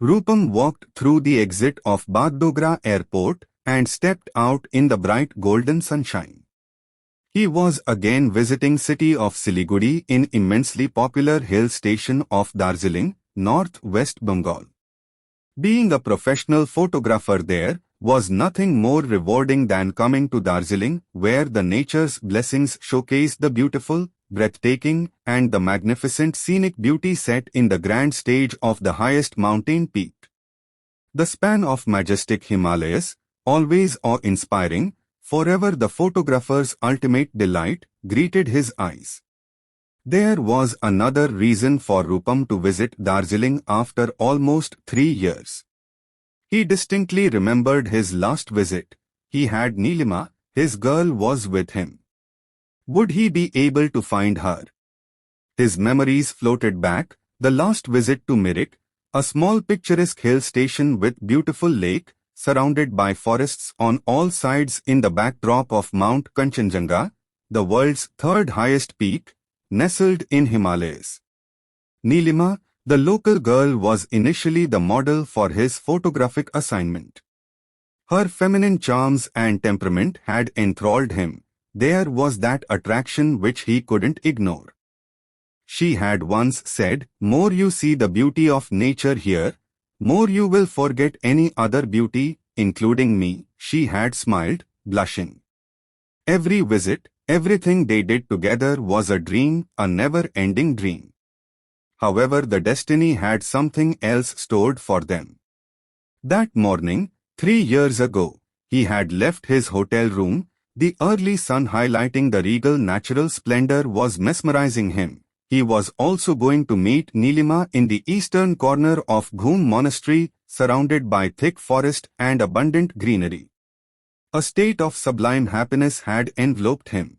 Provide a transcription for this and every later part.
Rupam walked through the exit of Bagdogra airport and stepped out in the bright golden sunshine. He was again visiting city of Siliguri in immensely popular hill station of Darjeeling, north-west Bengal. Being a professional photographer there was nothing more rewarding than coming to Darjeeling, where the nature's blessings showcased the beautiful, breathtaking, and the magnificent scenic beauty set in the grand stage of the highest mountain peak. The span of majestic Himalayas, always awe-inspiring, forever the photographer's ultimate delight, greeted his eyes. There was another reason for Rupam to visit Darjeeling after almost 3 years. He distinctly remembered his last visit. He had Neelima, his girl was with him. Would he be able to find her? His memories floated back, the last visit to Mirik, a small picturesque hill station with beautiful lake, surrounded by forests on all sides in the backdrop of Mount Kanchenjunga, the world's third highest peak, nestled in Himalayas. Neelima, the local girl, was initially the model for his photographic assignment. Her feminine charms and temperament had enthralled him. There was that attraction which he couldn't ignore. She had once said, "More you see the beauty of nature here, more you will forget any other beauty, including me." She had smiled, blushing. Every visit, everything they did together was a dream, a never-ending dream. However, the destiny had something else stored for them. That morning, 3 years ago, he had left his hotel room. The early sun highlighting the regal natural splendor was mesmerizing him. He was also going to meet Neelima in the eastern corner of Ghum Monastery, surrounded by thick forest and abundant greenery. A state of sublime happiness had enveloped him.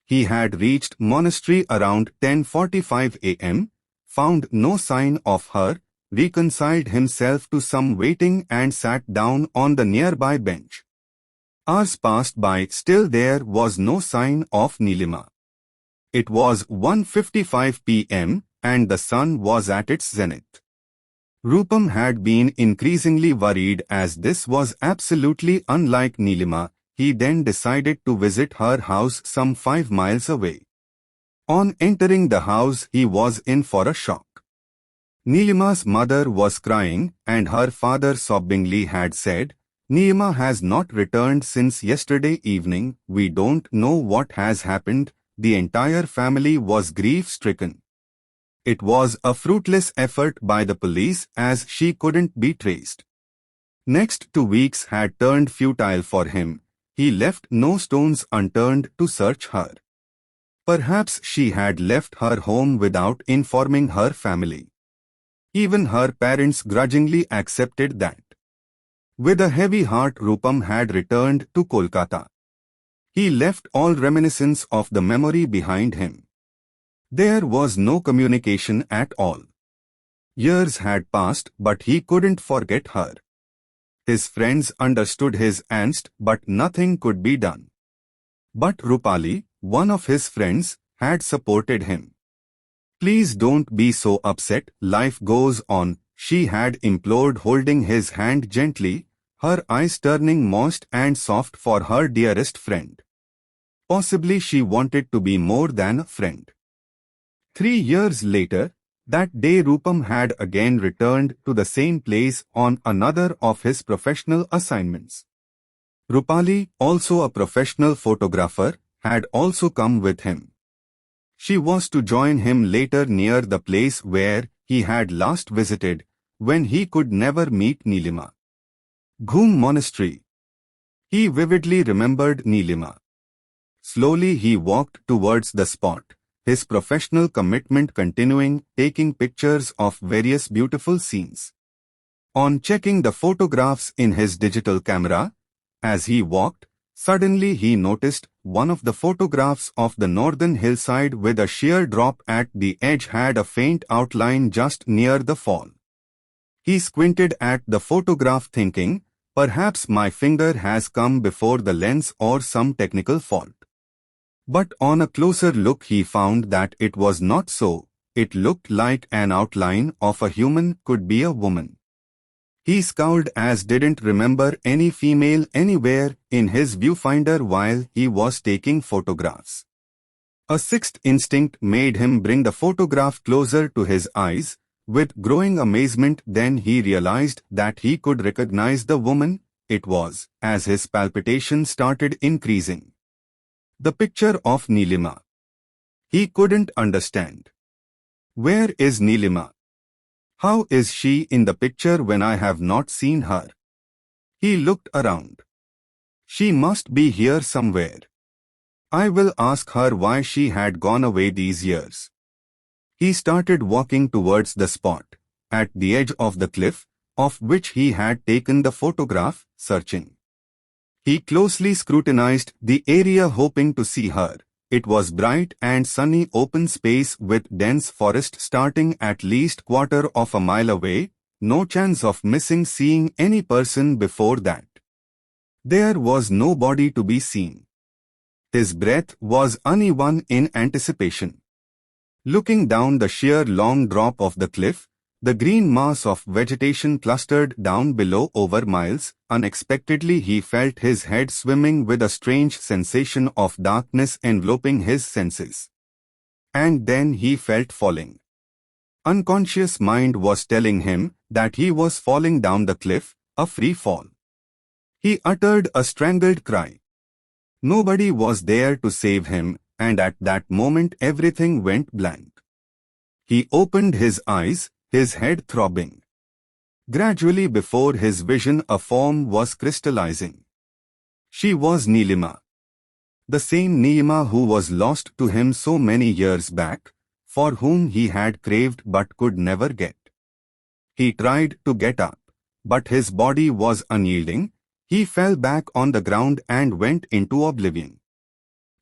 He had reached monastery around 10:45 a.m., found no sign of her, reconciled himself to some waiting and sat down on the nearby bench. Hours passed by, still there was no sign of Neelima. It was 1:55 p.m. and the sun was at its zenith. Rupam had been increasingly worried as this was absolutely unlike Neelima. He then decided to visit her house some 5 miles away. On entering the house, he was in for a shock. Neelima's mother was crying and her father sobbingly had said, "Neelima has not returned since yesterday evening. We don't know what has happened." The entire family was grief-stricken. It was a fruitless effort by the police as she couldn't be traced. Next 2 weeks had turned futile for him. He left no stones unturned to search her. Perhaps she had left her home without informing her family. Even her parents grudgingly accepted that. With a heavy heart, Rupam had returned to Kolkata. He left all reminiscence of the memory behind him. There was no communication at all. Years had passed, but he couldn't forget her. His friends understood his angst, but nothing could be done. But Rupali, one of his friends, had supported him. "Please don't be so upset, life goes on," she had implored, holding his hand gently, her eyes turning moist and soft for her dearest friend. Possibly she wanted to be more than a friend. 3 years later, that day Rupam had again returned to the same place on another of his professional assignments. Rupali, also a professional photographer, had also come with him. She was to join him later near the place where he had last visited, when he could never meet Neelima. Ghum Monastery. He vividly remembered Neelima. Slowly he walked towards the spot, his professional commitment continuing, taking pictures of various beautiful scenes. On checking the photographs in his digital camera, as he walked, suddenly he noticed one of the photographs of the northern hillside with a sheer drop at the edge had a faint outline just near the fall. He squinted at the photograph thinking, perhaps my finger has come before the lens or some technical fault. But on a closer look he found that it was not so. It looked like an outline of a human, could be a woman. He scowled as didn't remember any female anywhere in his viewfinder while he was taking photographs. A sixth instinct made him bring the photograph closer to his eyes. With growing amazement, then he realized that he could recognize the woman it was, as his palpitation started increasing. The picture of Neelima. He couldn't understand. Where is Neelima? How is she in the picture when I have not seen her? He looked around. She must be here somewhere. I will ask her why she had gone away these years. He started walking towards the spot, at the edge of the cliff, of which he had taken the photograph, searching. He closely scrutinized the area hoping to see her. It was bright and sunny open space with dense forest starting at least quarter of a mile away, no chance of seeing any person before that. There was no body to be seen. His breath was uneven in anticipation. Looking down the sheer long drop of the cliff, the green mass of vegetation clustered down below over miles, unexpectedly he felt his head swimming with a strange sensation of darkness enveloping his senses. And then he felt falling. Unconscious mind was telling him that he was falling down the cliff, a free fall. He uttered a strangled cry. Nobody was there to save him, and at that moment everything went blank. He opened his eyes, his head throbbing. Gradually before his vision a form was crystallizing. She was Neelima. The same Neelima who was lost to him so many years back, for whom he had craved but could never get. He tried to get up, but his body was unyielding. He fell back on the ground and went into oblivion.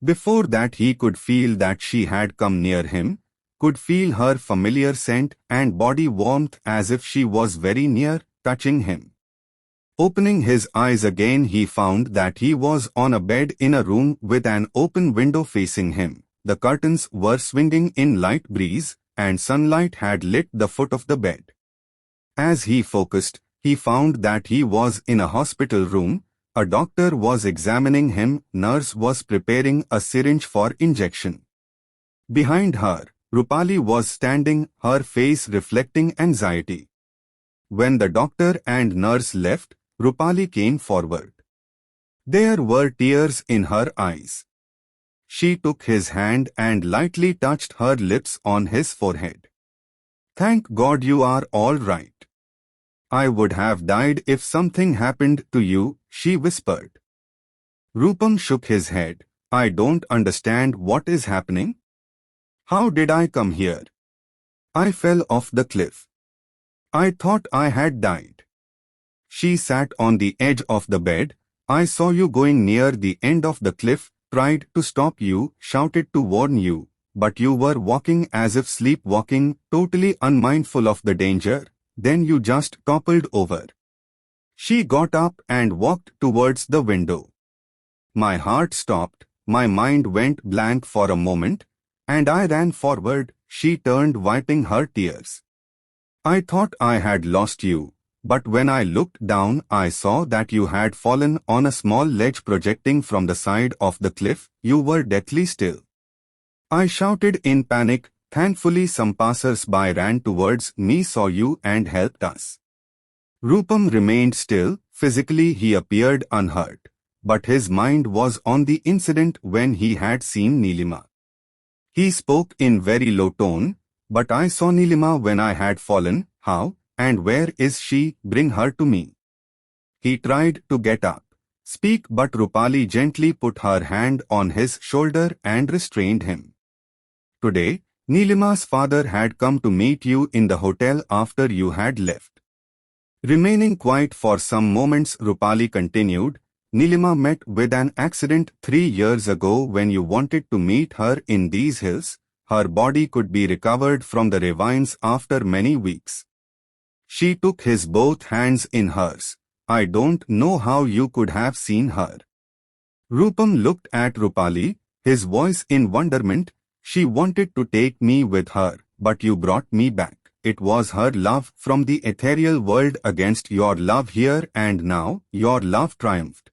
Before that he could feel that she had come near him, could feel her familiar scent and body warmth as if she was very near, touching him. Opening his eyes again he found that he was on a bed in a room with an open window facing him. The curtains were swinging in light breeze, and sunlight had lit the foot of the bed. As he focused, he found that he was in a hospital room. A doctor was examining him, nurse was preparing a syringe for injection. Behind her, Rupali was standing, her face reflecting anxiety. When the doctor and nurse left, Rupali came forward. There were tears in her eyes. She took his hand and lightly touched her lips on his forehead. "Thank God you are all right. I would have died if something happened to you," she whispered. Rupam shook his head. "I don't understand what is happening. How did I come here? I fell off the cliff. I thought I had died." She sat on the edge of the bed. "I saw you going near the end of the cliff, tried to stop you, shouted to warn you, but you were walking as if sleepwalking, totally unmindful of the danger. Then you just toppled over." She got up and walked towards the window. My heart stopped, my mind went blank for a moment, and I ran forward. She turned, wiping her tears. "I thought I had lost you, but when I looked down I saw that you had fallen on a small ledge projecting from the side of the cliff. You were deathly still." I shouted in panic. Thankfully some passers-by ran towards me, saw you and helped us. Rupam remained still. Physically he appeared unhurt, but his mind was on the incident when he had seen Neelima. He spoke in very low tone. "But I saw Neelima when I had fallen. How, and where is she? Bring her to me." He tried to get up, speak, but Rupali gently put her hand on his shoulder and restrained him. "Today, Neelima's father had come to meet you in the hotel after you had left." Remaining quiet for some moments, Rupali continued, "Neelima met with an accident 3 years ago when you wanted to meet her in these hills. Her body could be recovered from the ravines after many weeks." She took his both hands in hers. "I don't know how you could have seen her." Rupam looked at Rupali, his voice in wonderment. "She wanted to take me with her, but you brought me back." It was her love from the ethereal world against your love here and now. Your love triumphed.